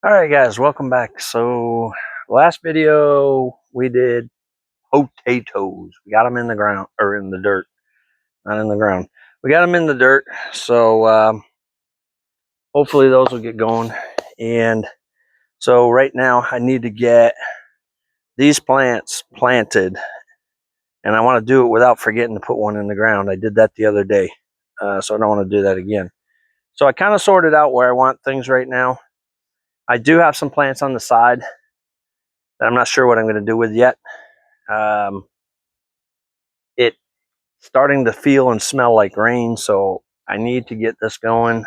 All right, guys, welcome back. So, last video we did potatoes. We got them in the ground or in the dirt, not in the ground. We got them in the dirt. So, hopefully, those will get going. And so, right now, I need to get these plants planted, and I want to do it without forgetting to put one in the ground. I did that the other day, so I don't want to do that again. So, I kind of sorted out where I want things right now. I do have some plants on the side that I'm not sure what I'm going to do with yet. It's starting to feel and smell like rain, so I need to get this going.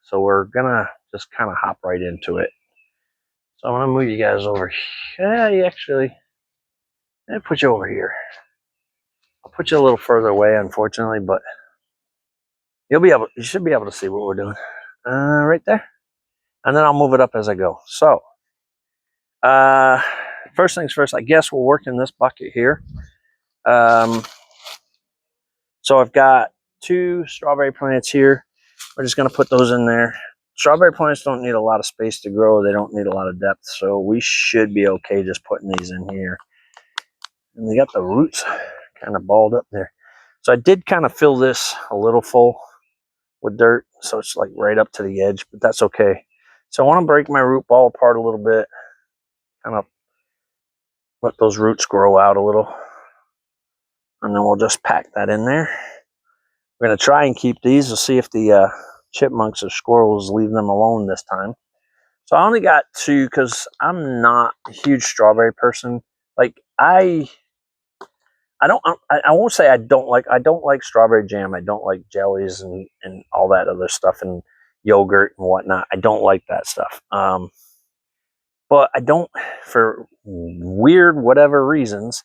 So we're gonna just kind of hop right into it. So I'm gonna move you guys over. Yeah, actually, I'll put you over here. I'll put you a little further away, unfortunately, but you should be able to see what we're doing. Right there, and then I'll move it up as I go. So, uh, first things first. I guess we'll work in this bucket here. Um, So I've got two strawberry plants here. We're just going to put those in there. Strawberry plants don't need a lot of space to grow. They don't need a lot of depth. So we should be okay just putting these in here. And they got the roots kind of balled up there. So I did kind of fill this a little full with dirt. So it's like right up to the edge, but that's okay. So I want to break my root ball apart a little bit. Kind of let those roots grow out a little. And then we'll just pack that in there. We're going to try and keep these. We'll see if the chipmunks or squirrels leave them alone this time. So I only got two because I'm not a huge strawberry person. Like I won't say I don't like strawberry jam. I don't like jellies and all that other stuff and yogurt and whatnot. I don't like that stuff. But I don't, for weird whatever reasons,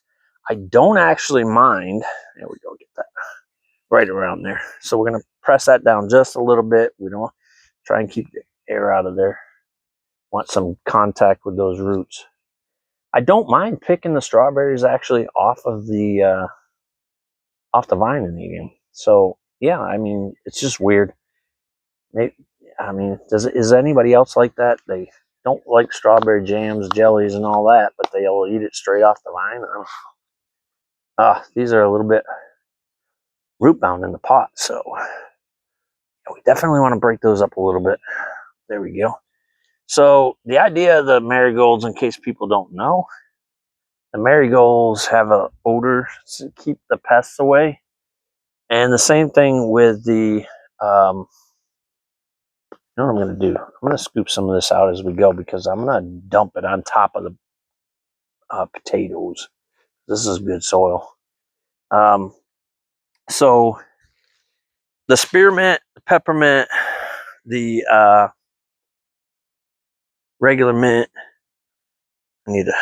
I don't actually mind. There we go, get that right around there. So we're gonna press that down just a little bit. We don't try and keep the air out of there. Want some contact with those roots. I don't mind picking the strawberries actually off the vine and eating them. So yeah, I mean it's just weird. Maybe, I mean, is anybody else like that? They don't like strawberry jams, jellies, and all that, but they'll eat it straight off the vine. I don't know. These are a little bit root bound in the pot, so we definitely want to break those up a little bit. There we go. So the idea of the marigolds, in case people don't know, the marigolds have an odor to keep the pests away. And the same thing with the, you know what I'm going to do? I'm going to scoop some of this out as we go because I'm going to dump it on top of the potatoes. This is good soil. So the spearmint, the peppermint, the regular mint, I need to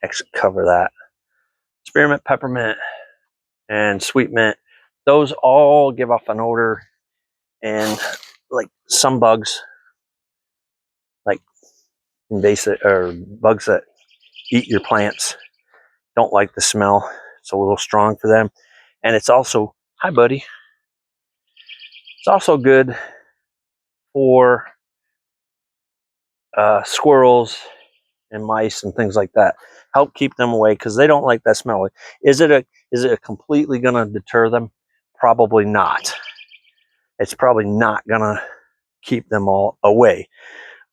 actually cover that. Spearmint, peppermint, and sweet mint, those all give off an odor, and like some bugs, like invasive or bugs that eat your plants, don't like the smell. It's a little strong for them, and it's also, hi buddy, it's also good for squirrels and mice and things like that. Help keep them away because they don't like that smell. Is it completely gonna deter them? Probably not. It's probably not gonna keep them all away,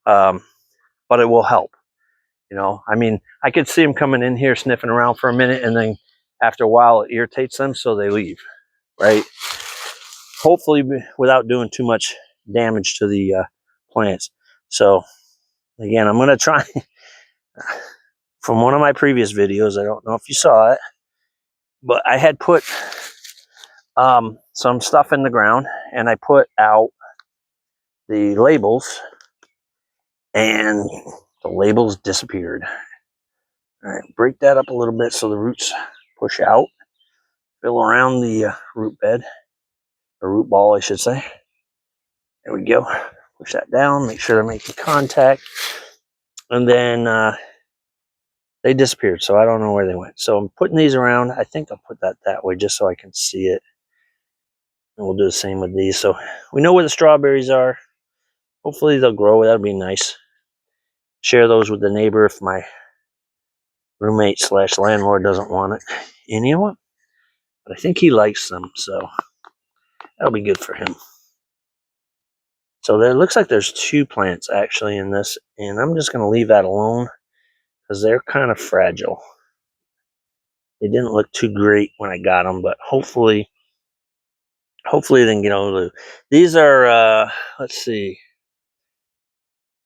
but it will help. You know, I mean, I could see them coming in here sniffing around for a minute, and then after a while, it irritates them, so they leave. Right? Hopefully, without doing too much damage to the plants. So, again, I'm gonna try. From one of my previous videos, I don't know if you saw it, but I had put some stuff in the ground, and I put out the labels, and the labels disappeared. All right, break that up a little bit so the roots push out, fill around the root bed, or root ball, I should say. There we go. Push that down, make sure they're making contact, and then they disappeared, so I don't know where they went. So I'm putting these around. I think I'll put that way just so I can see it. And we'll do the same with these. So we know where the strawberries are. Hopefully they'll grow. That'll be nice. share those with the neighbor if my roommate / landlord doesn't want it. And you know what? But I think he likes them, so that'll be good for him. So there looks like there's 2 plants actually in this, and I'm just going to leave that alone because they're kind of fragile. They didn't look too great when I got them, but hopefully they can get over the. These are let's see,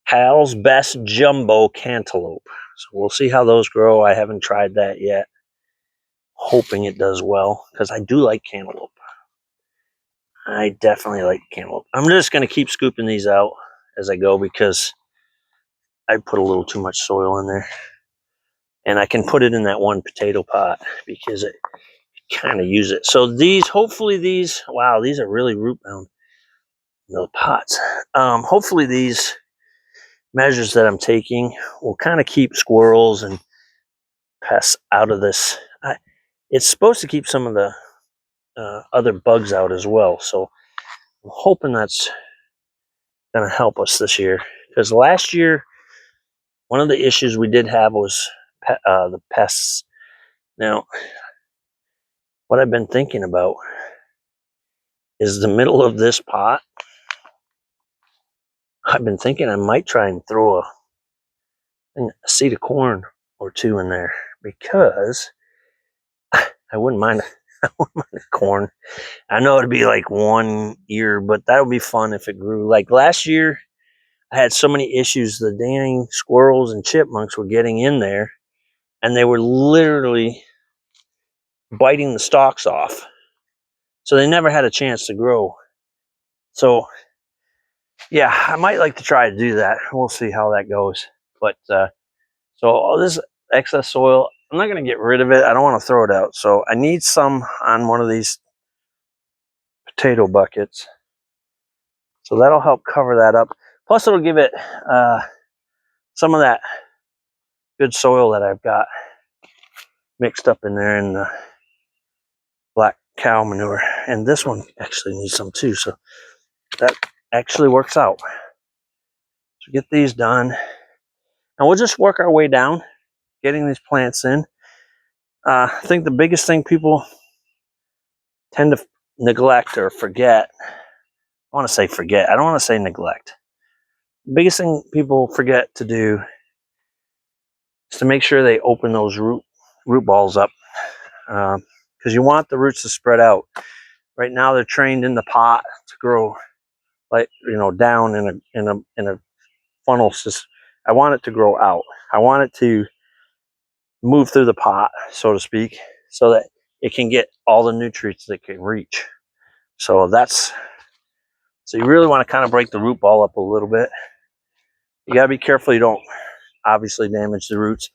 Hal's Best Jumbo Cantaloupe. So we'll see how those grow. I haven't tried that yet. Hoping it does well because I do like cantaloupe. I definitely like cantaloupe. I'm just going to keep scooping these out as I go because I put a little too much soil in there. And I can put it in that one potato pot because it kind of use it. So these, hopefully these, wow, these are really root bound, those pots. Hopefully these measures that I'm taking will kind of keep squirrels and pests out of this. It's supposed to keep some of the other bugs out as well. So I'm hoping that's going to help us this year. Because last year, one of the issues we did have was the pests. Now, what I've been thinking about is the middle of this pot. I've been thinking I might try and throw a seed of corn or 2 in there because I wouldn't mind. I wouldn't mind corn. I know it'd be like 1 ear, but that would be fun if it grew. Like last year, I had so many issues. The dang squirrels and chipmunks were getting in there, and they were literally biting the stalks off. So they never had a chance to grow. So yeah, I might like to try to do that. We'll see how that goes. But so all this excess soil, I'm not going to get rid of it. I don't want to throw it out. So I need some on one of these potato buckets. So that'll help cover that up. Plus it'll give it some of that good soil that I've got mixed up in there in the black cow manure. And this one actually needs some too. So that actually works out. So get these done. And we'll just work our way down, getting these plants in. I think the biggest thing people tend to neglect or forget, I want to say forget, I don't want to say neglect. The biggest thing people forget to do is to make sure they open those root balls up, because you want the roots to spread out. Right now they're trained in the pot to grow, like, you know, down in a funnel system. I want it to grow out. I want it to move through the pot, so to speak, so that it can get all the nutrients that it can reach. So you really want to kind of break the root ball up a little bit. You got to be careful you don't obviously damage the roots.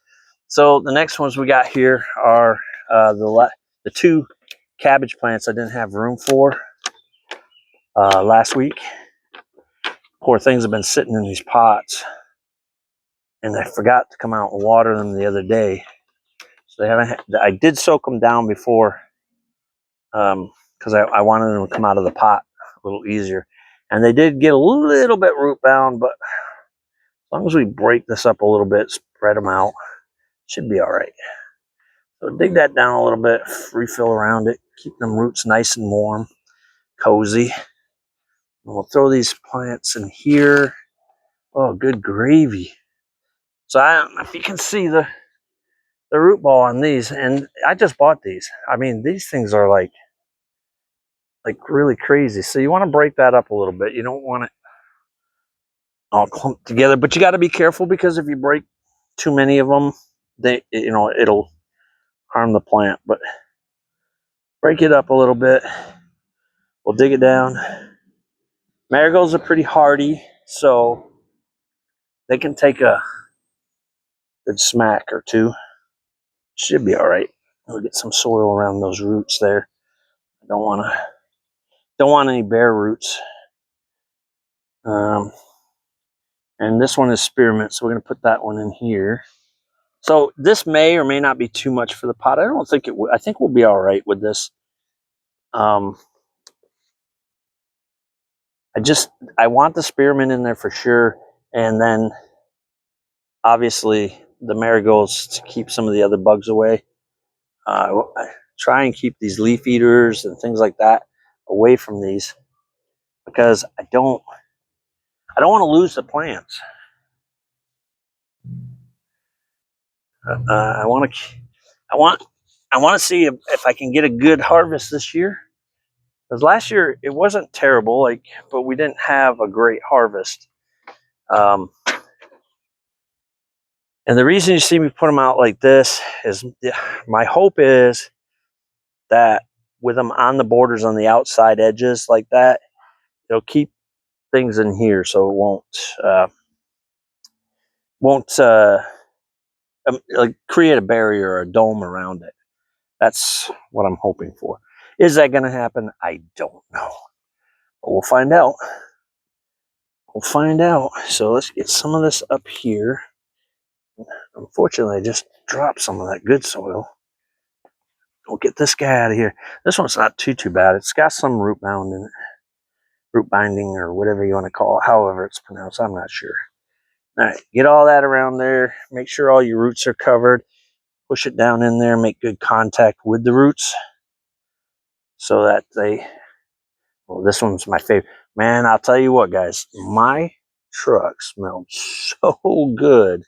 So the next ones we got here are the 2 cabbage plants I didn't have room for last week. Poor things have been sitting in these pots, and I forgot to come out and water them the other day. So they haven't. I did soak them down before because I wanted them to come out of the pot a little easier, and they did get a little bit root bound, but as long as we break this up a little bit, spread them out, should be all right. So dig that down a little bit, refill around it, keep them roots nice and warm, cozy. And we'll throw these plants in here. Oh, good gravy. So I don't know if you can see the root ball on these, and I just bought these. I mean, these things are like really crazy. So you want to break that up a little bit. You don't want it all clumped together, but you got to be careful because if you break too many of them, it'll harm the plant. But break it up a little bit. We'll dig it down. Marigolds are pretty hardy, so they can take a good smack or 2. Should be all right. We'll get some soil around those roots there. I don't want any bare roots. And this one is spearmint, so we're going to put that one in here. So this may or may not be too much for the pot. I don't think it would. I think we'll be all right with this. I want the spearmint in there for sure, and then obviously the marigolds to keep some of the other bugs away. I try and keep these leaf eaters and things like that away from these because I don't want to lose the plants. I want to see if I can get a good harvest this year. Because last year it wasn't terrible, but we didn't have a great harvest. And the reason you see me put them out like this is my hope is that with them on the borders on the outside edges like that, it'll keep things in here so it won't like create a barrier or a dome around it. That's what I'm hoping for. Is that going to happen? I don't know. But we'll find out. We'll find out. So let's get some of this up here. Unfortunately, I just dropped some of that good soil. We'll get this guy out of here. This one's not too bad. It's got some root bound in it. Root binding or whatever you want to call it. However it's pronounced, I'm not sure. All right, get all that around there. Make sure all your roots are covered. Push it down in there. Make good contact with the roots so that well, this one's my favorite. Man, I'll tell you what, guys. My truck smelled so good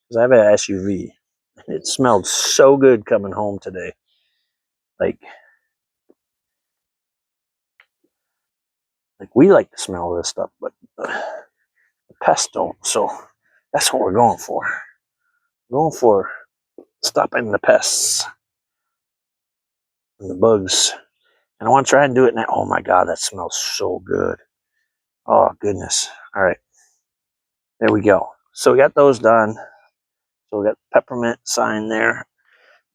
because I have an SUV. It smelled so good coming home today. Like we like to smell this stuff, but the pests don't. So that's what we're going for. Going for stopping the pests and the bugs. And I want to try and do it now. Oh my God, that smells so good. Oh goodness. All right. There we go. So we got those done. So we got peppermint sign there.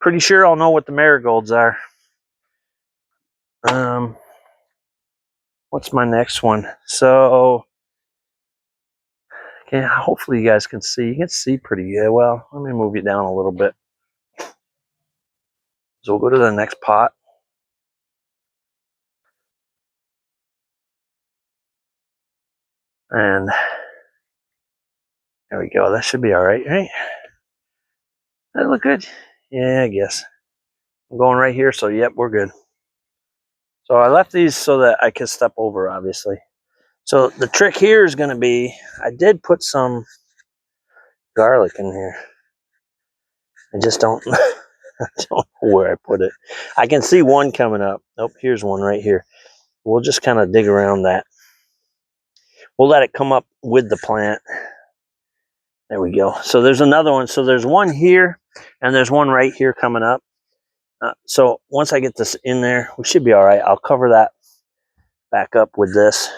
Pretty sure I'll know what the marigolds are. What's my next one? So, okay, hopefully you guys can see. You can see pretty good. Well, let me move you down a little bit. So we'll go to the next pot. And there we go. That should be all right, right? That look good? Yeah, I guess. I'm going right here, so yep, we're good. So I left these so that I could step over, obviously. So the trick here is going to be, I did put some garlic in here. I just don't, I don't know where I put it. I can see one coming up. Nope, here's one right here. We'll just kind of dig around that. We'll let it come up with the plant. There we go. So there's another one. So there's one here, and there's one right here coming up. So once I get this in there, we should be all right. I'll cover that back up with this.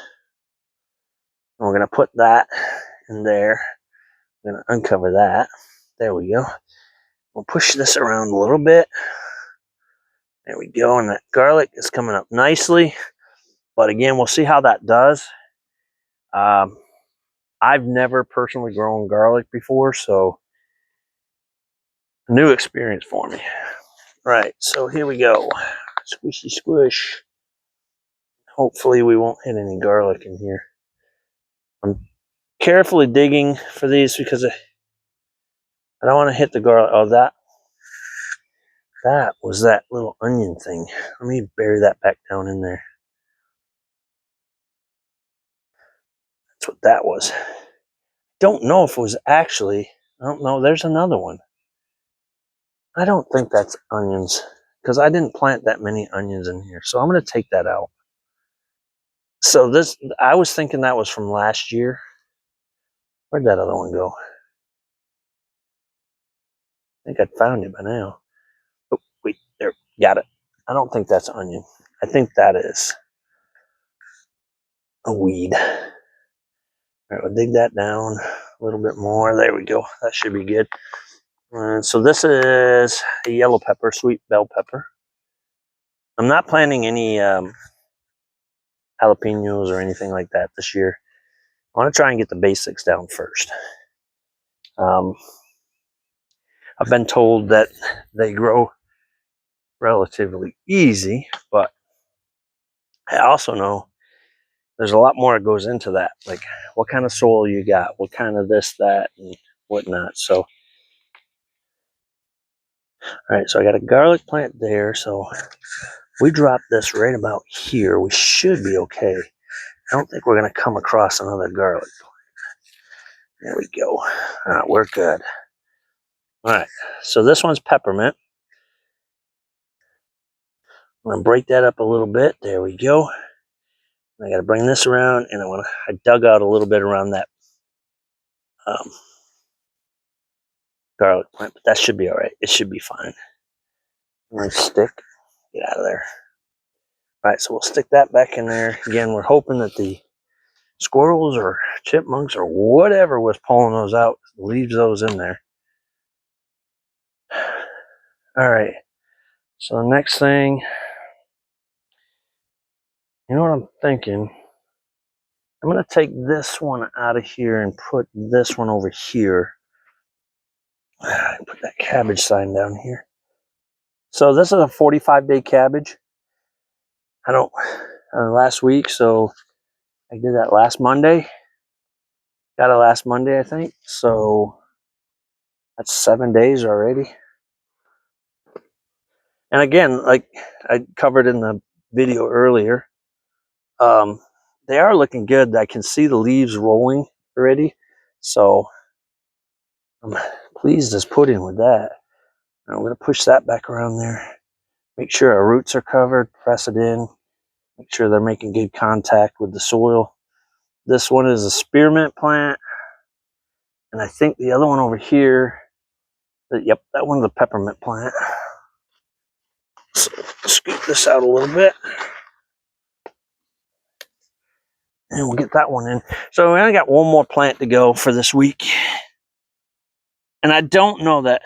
And we're going to put that in there. I'm going to uncover that. There we go. We'll push this around a little bit. There we go. And that garlic is coming up nicely. But again, we'll see how that does. I've never personally grown garlic before, so new experience for me. Right, so here we go. Squishy squish. Hopefully we won't hit any garlic in here. I'm carefully digging for these because I don't want to hit the garlic. Oh, that was that little onion thing. Let me bury that back down in there. That's what that was. Don't know if it was actually, I don't know, there's another one. I don't think that's onions because I didn't plant that many onions in here. So I'm going to take that out. So this, I was thinking that was from last year. Where'd that other one go? I think I'd found it by now. Oh, wait, there, got it. I don't think that's onion. I think that is a weed. All right, we'll dig that down a little bit more. There we go. That should be good. So this is a yellow pepper, sweet bell pepper. I'm not planting any jalapenos or anything like that this year. I want to try and get the basics down first. I've been told that they grow relatively easy, but I also know there's a lot more that goes into that. Like what kind of soil you got, what kind of this, that, and whatnot. So, all right, so I got a garlic plant there. So we drop this right about here. We should be okay. I don't think we're going to come across another garlic plant. There we go. We're good. All right, so this one's peppermint. I'm going to break that up a little bit. There we go. I got to bring this around, and I dug out a little bit around that garlic plant, but that should be all right. It should be fine. Nice stick. Get out of there. All right, so we'll stick that back in there. Again, we're hoping that the squirrels or chipmunks or whatever was pulling those out leaves those in there. All right, so the next thing, you know what I'm thinking? I'm going to take this one out of here and put this one over here. Put that cabbage sign down here. So this is a 45-day cabbage. Last week, so I did that last Monday. Got it last Monday, I think. So that's 7 days already. And again, like I covered in the video earlier, they are looking good. I can see the leaves rolling already. So I'm pleased as pudding with that. I'm going to push that back around there. Make sure our roots are covered. Press it in. Make sure they're making good contact with the soil. This one is a spearmint plant. And I think the other one over here, yep, that one's a peppermint plant. So scoop this out a little bit. And we'll get that one in. So we only got one more plant to go for this week. And I don't know that.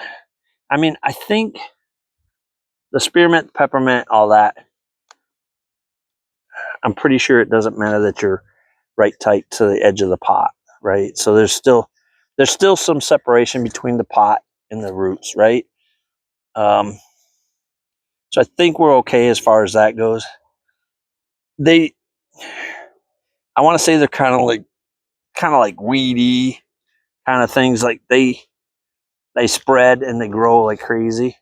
I mean, I think the spearmint, peppermint, all that, I'm pretty sure it doesn't matter that you're right tight to the edge of the pot, right? So there's still some separation between the pot and the roots, right? So I think we're okay as far as that goes. I want to say they're kind of like weedy kind of things. Like they spread and they grow like crazy.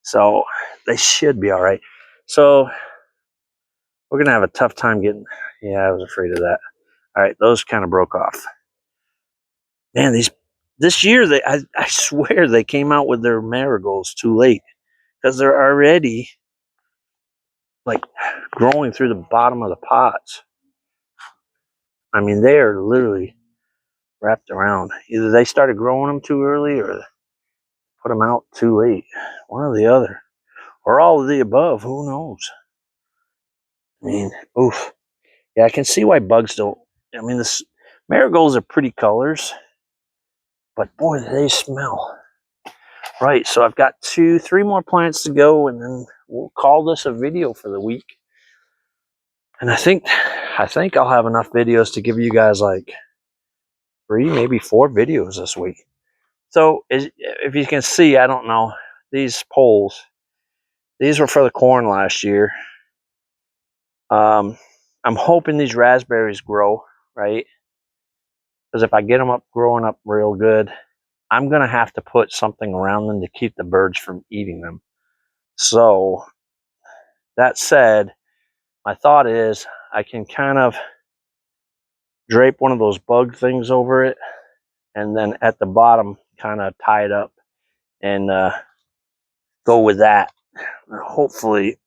So they should be all right. So we're going to have a tough time getting, yeah, I was afraid of that. All right, those kind of broke off. Man, this year, I swear they came out with their marigolds too late because they're already like growing through the bottom of the pots. I mean, they are literally wrapped around. Either they started growing them too early or put them out too late. One or the other. Or all of the above. Who knows? I mean, oof. Yeah, I can see why bugs don't. I mean, this marigolds are pretty colors, but boy, do they smell. Right, so I've got 3 more plants to go, and then we'll call this a video for the week. And I think I'll have enough videos to give you guys like 3, maybe 4 videos this week. So if you can see, I don't know, these poles, these were for the corn last year. I'm hoping these raspberries grow, right? Because if I get them growing up real good, I'm going to have to put something around them to keep the birds from eating them. So that said, my thought is I can kind of drape one of those bug things over it, and then at the bottom kind of tie it up and go with that. Hopefully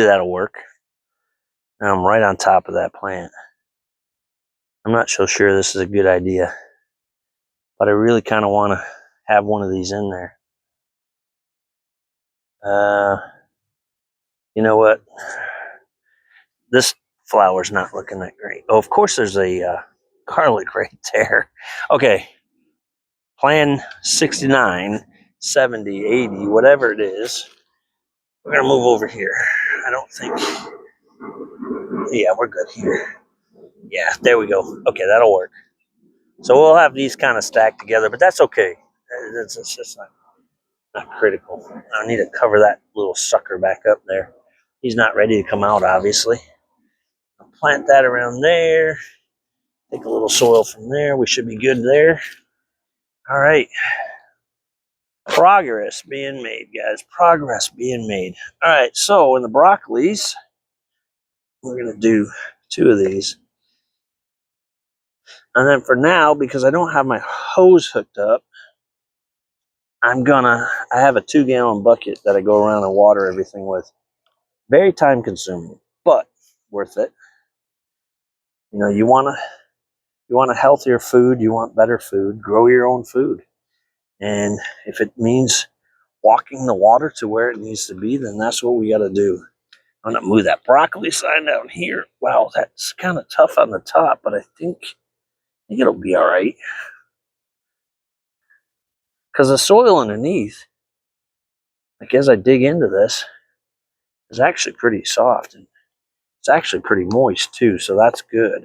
that'll work. And I'm right on top of that plant. I'm not so sure this is a good idea, but I really kind of want to have one of these in there. You know what? This flower's not looking that great. Oh, of course there's a garlic right there. Okay. Plan 69, 70, 80, whatever it is. We're going to move over here. I don't think... Yeah, we're good here. Yeah, there we go. Okay, that'll work. So we'll have these kind of stacked together, but that's okay. It's just not critical. I need to cover that little sucker back up there. He's not ready to come out, obviously. I'll plant that around there. Take a little soil from there. We should be good there. All right. Progress being made, guys. Progress being made. All right. So in the broccolis, we're going to do 2 of these. And then for now, because I don't have my hose hooked up, I have a 2-gallon bucket that I go around and water everything with. Very time consuming, but worth it. You know, you want a healthier food, you want better food, grow your own food. And if it means walking the water to where it needs to be, then that's what we got to do. I'm going to move that broccoli sign down here. Wow, that's kind of tough on the top, but I think it'll be all right. Because the soil underneath, like as I dig into this, is actually pretty soft. And it's actually pretty moist too, so that's good.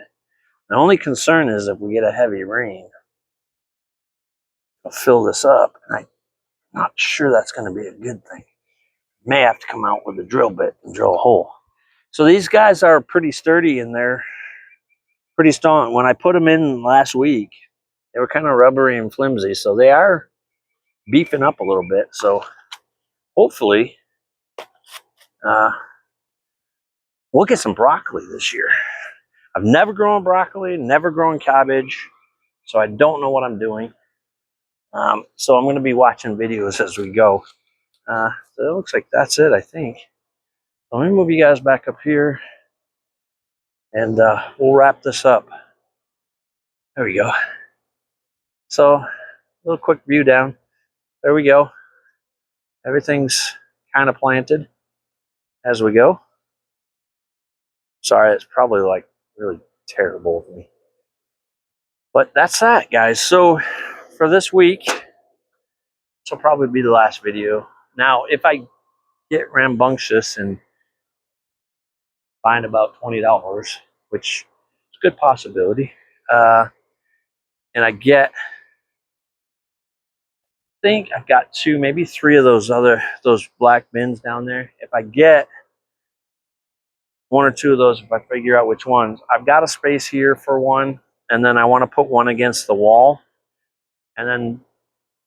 The only concern is if we get a heavy rain, I'll fill this up, and I'm not sure that's going to be a good thing. May have to come out with a drill bit and drill a hole. So these guys are pretty sturdy and they're pretty strong. When I put them in last week, they were kind of rubbery and flimsy, so they are beefing up a little bit. So hopefully we'll get some broccoli this year. I've never grown broccoli, never grown cabbage, so I don't know what I'm doing. So I'm going to be watching videos as we go. So it looks like that's it, I think. So let me move you guys back up here, and we'll wrap this up. There we go. So a little quick view down. There we go. Everything's kind of planted as we go. Sorry, it's probably like really terrible of me. But that's that, guys. So for this week, this will probably be the last video. Now, if I get rambunctious and find about $20, which is a good possibility, and I think I've got 2, maybe 3 of those black bins down there. If I get 1 or 2 of those, if I figure out which ones, I've got a space here for one, and then I want to put one against the wall, and then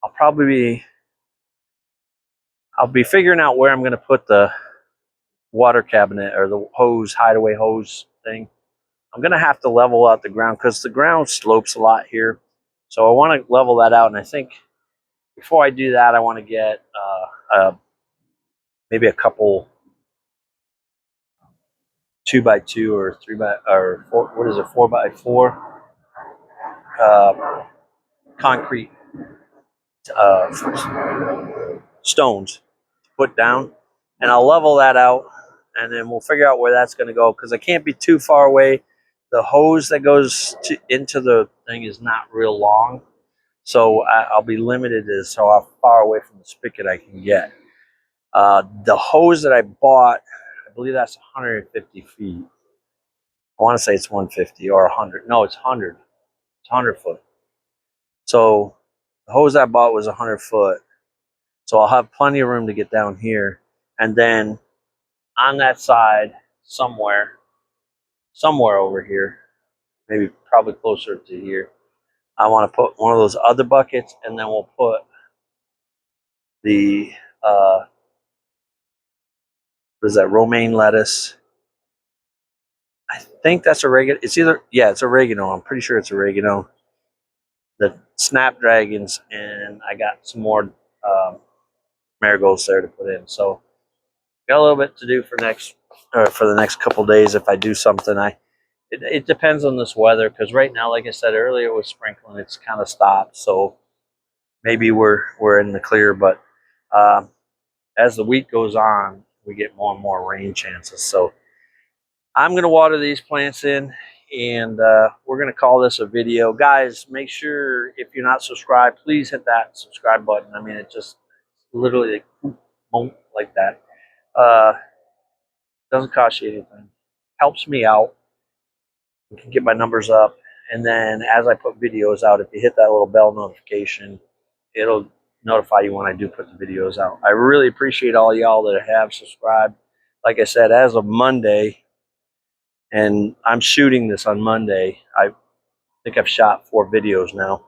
I'll be figuring out where I'm going to put the water cabinet or the hideaway hose thing. I'm going to have to level out the ground because the ground slopes a lot here, so I want to level that out. And I think before I do that, I want to get maybe a couple 2x2 or 4x4 concrete stones to put down, and I'll level that out, and then we'll figure out where that's going to go, because I can't be too far away. The hose that goes into the thing is not real long, so I'll be limited as how far away from the spigot I can get. The hose that I bought, I believe that's 150 feet. I want to say it's 150 or 100. No, it's 100. It's 100 foot. So the hose I bought was 100 foot. So I'll have plenty of room to get down here. And then on that side, somewhere over here, maybe probably closer to here, I want to put one of those other buckets, and then we'll put the, what is that, romaine lettuce. I think that's oregano. It's oregano. I'm pretty sure it's oregano. The snapdragons, and I got some more marigolds there to put in. So got a little bit to do for the next couple days. If I do something, it depends on this weather, because right now, like I said earlier, it was sprinkling. It's kind of stopped, so maybe we're in the clear. But as the week goes on, we get more and more rain chances. So I'm going to water these plants in, and we're going to call this a video. Guys, make sure, if you're not subscribed, please hit that subscribe button. I mean, it just literally like that. Doesn't cost you anything. Helps me out. You can get my numbers up. And then as I put videos out, if you hit that little bell notification, it'll notify you when I do put the videos out. I really appreciate all y'all that have subscribed. Like I said, as of Monday, and I'm shooting this on Monday, think I've shot 4 videos now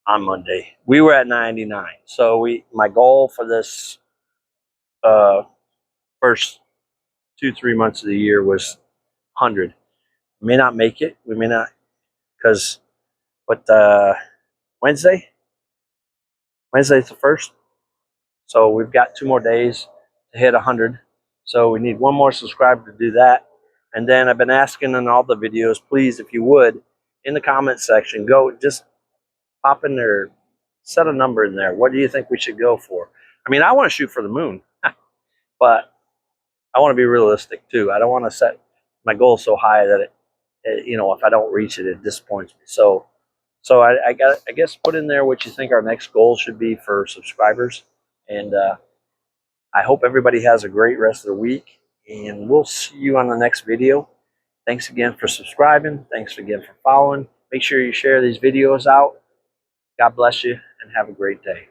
on Monday. We were at 99. So my goal for this first 2-3 months of the year was 100. We may not make it. We may not, because Wednesday's the first. So we've got 2 more days to hit 100. So we need 1 more subscriber to do that. And then I've been asking in all the videos, please, if you would, in the comment section, go just pop in there, set a number in there. What do you think we should go for? I mean, I want to shoot for the moon, but I want to be realistic too. I don't want to set my goal so high that if I don't reach it, it disappoints me. So I guess put in there what you think our next goal should be for subscribers. And I hope everybody has a great rest of the week, and we'll see you on the next video. Thanks again for subscribing. Thanks again for following. Make sure you share these videos out. God bless you, and have a great day.